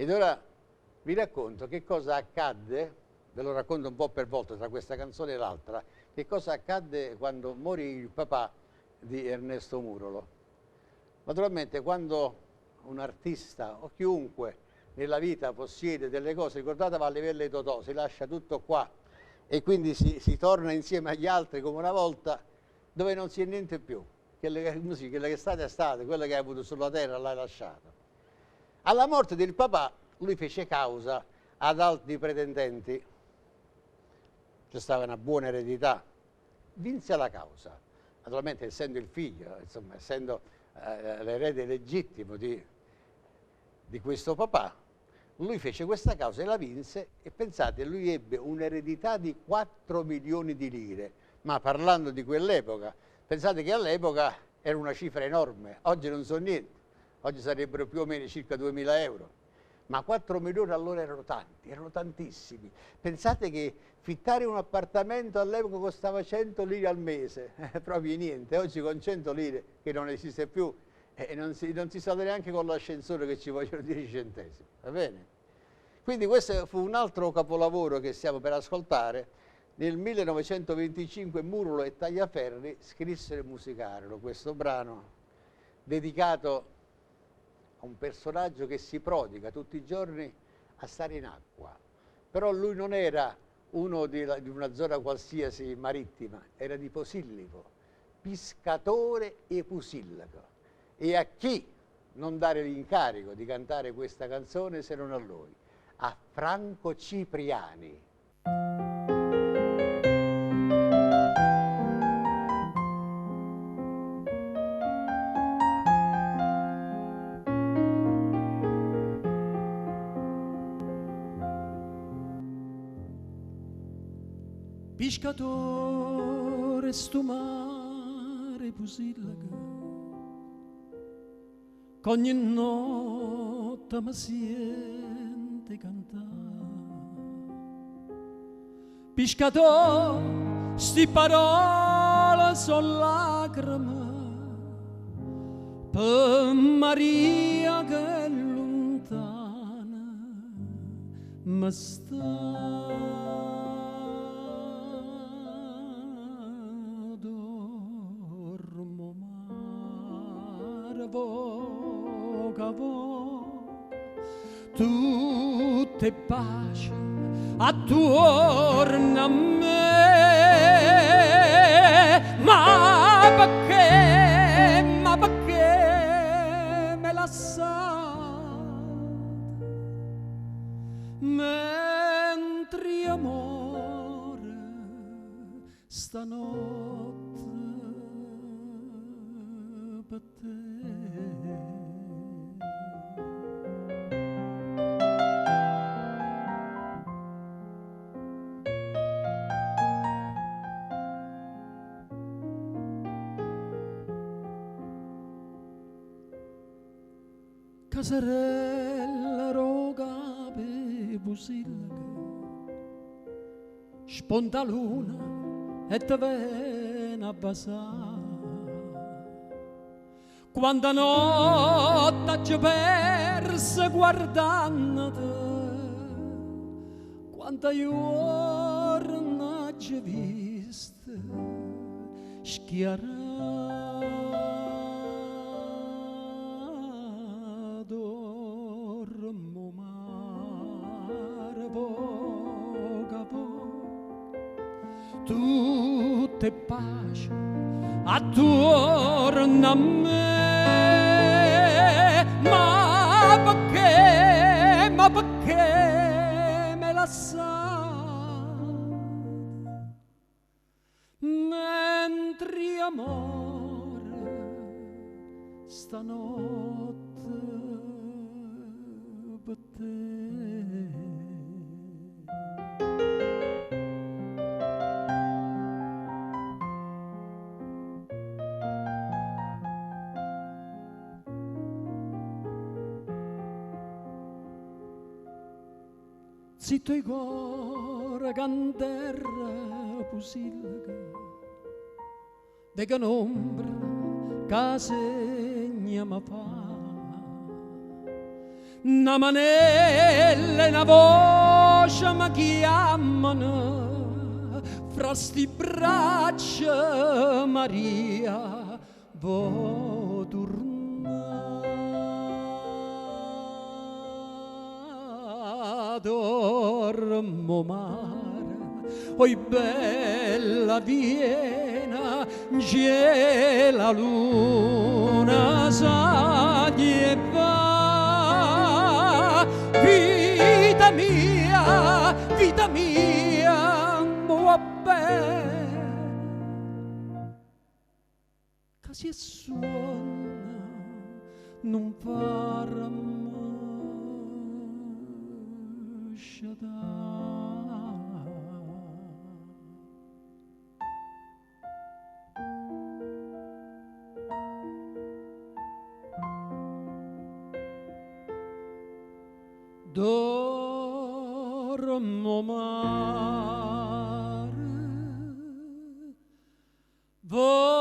Ed ora vi racconto che cosa accadde, ve lo racconto un po' per volta tra questa canzone e l'altra, che cosa accadde quando morì il papà di Ernesto Murolo. Naturalmente quando un artista o chiunque nella vita possiede delle cose, ricordate Vallivelli e Totò, si lascia tutto qua e quindi si torna insieme agli altri come una volta, dove non si è niente più. Quella che è stata, quella che hai avuto sulla terra l'hai lasciata. Alla morte del papà lui fece causa ad altri pretendenti, c'è stata una buona eredità, vinse la causa, naturalmente essendo il figlio, insomma, essendo l'erede legittimo di questo papà, lui fece questa causa e la vinse e pensate, lui ebbe un'eredità di 4 milioni di lire, ma parlando di quell'epoca, pensate che all'epoca era una cifra enorme, oggi non so niente, oggi sarebbero più o meno circa 2.000 euro. Ma 4 milioni allora erano tanti, erano tantissimi. Pensate che fittare un appartamento all'epoca costava 100 lire al mese, proprio niente. Oggi con 100 lire, che non esiste più, non si sale neanche con l'ascensore che ci vogliono 10 centesimi, va bene? Quindi questo fu un altro capolavoro che stiamo per ascoltare. Nel 1925 Murolo e Tagliaferri scrissero e musicarono questo brano dedicato a un personaggio che si prodiga tutti i giorni a stare in acqua. Però lui non era uno di una zona qualsiasi marittima, era di Posillipo, pescatore e pusillaco. E a chi non dare l'incarico di cantare questa canzone se non a lui? A Franco Cipriani. Pescatore sto mare pusillaga, ogni notte mi sente cantare. Pescatore, sti parole sono lacrime per Maria che è lontana mi sta. Tutte pace attorno a me, ma perché me lasciate mentre amore stanotte per te. Casarella roga per pusillaga, sponta luna e te viene a basare. Quanta notte ci perse guardandoti, quanta giorno ci viste schiarare. Dormo mare poco a poco, tutte pace attorno a me, ma perché me lasciate mentre amore stanotte per te. Zitto i cuore canterra pusillaga, de che un'ombra che segna mi fa, una manella e una voce mi chiamano fra sti braccia Maria vo tornare dormo mare oi bella Viena c'è la luna sa e va vita mia va bene che si suona non farà dormo mare voca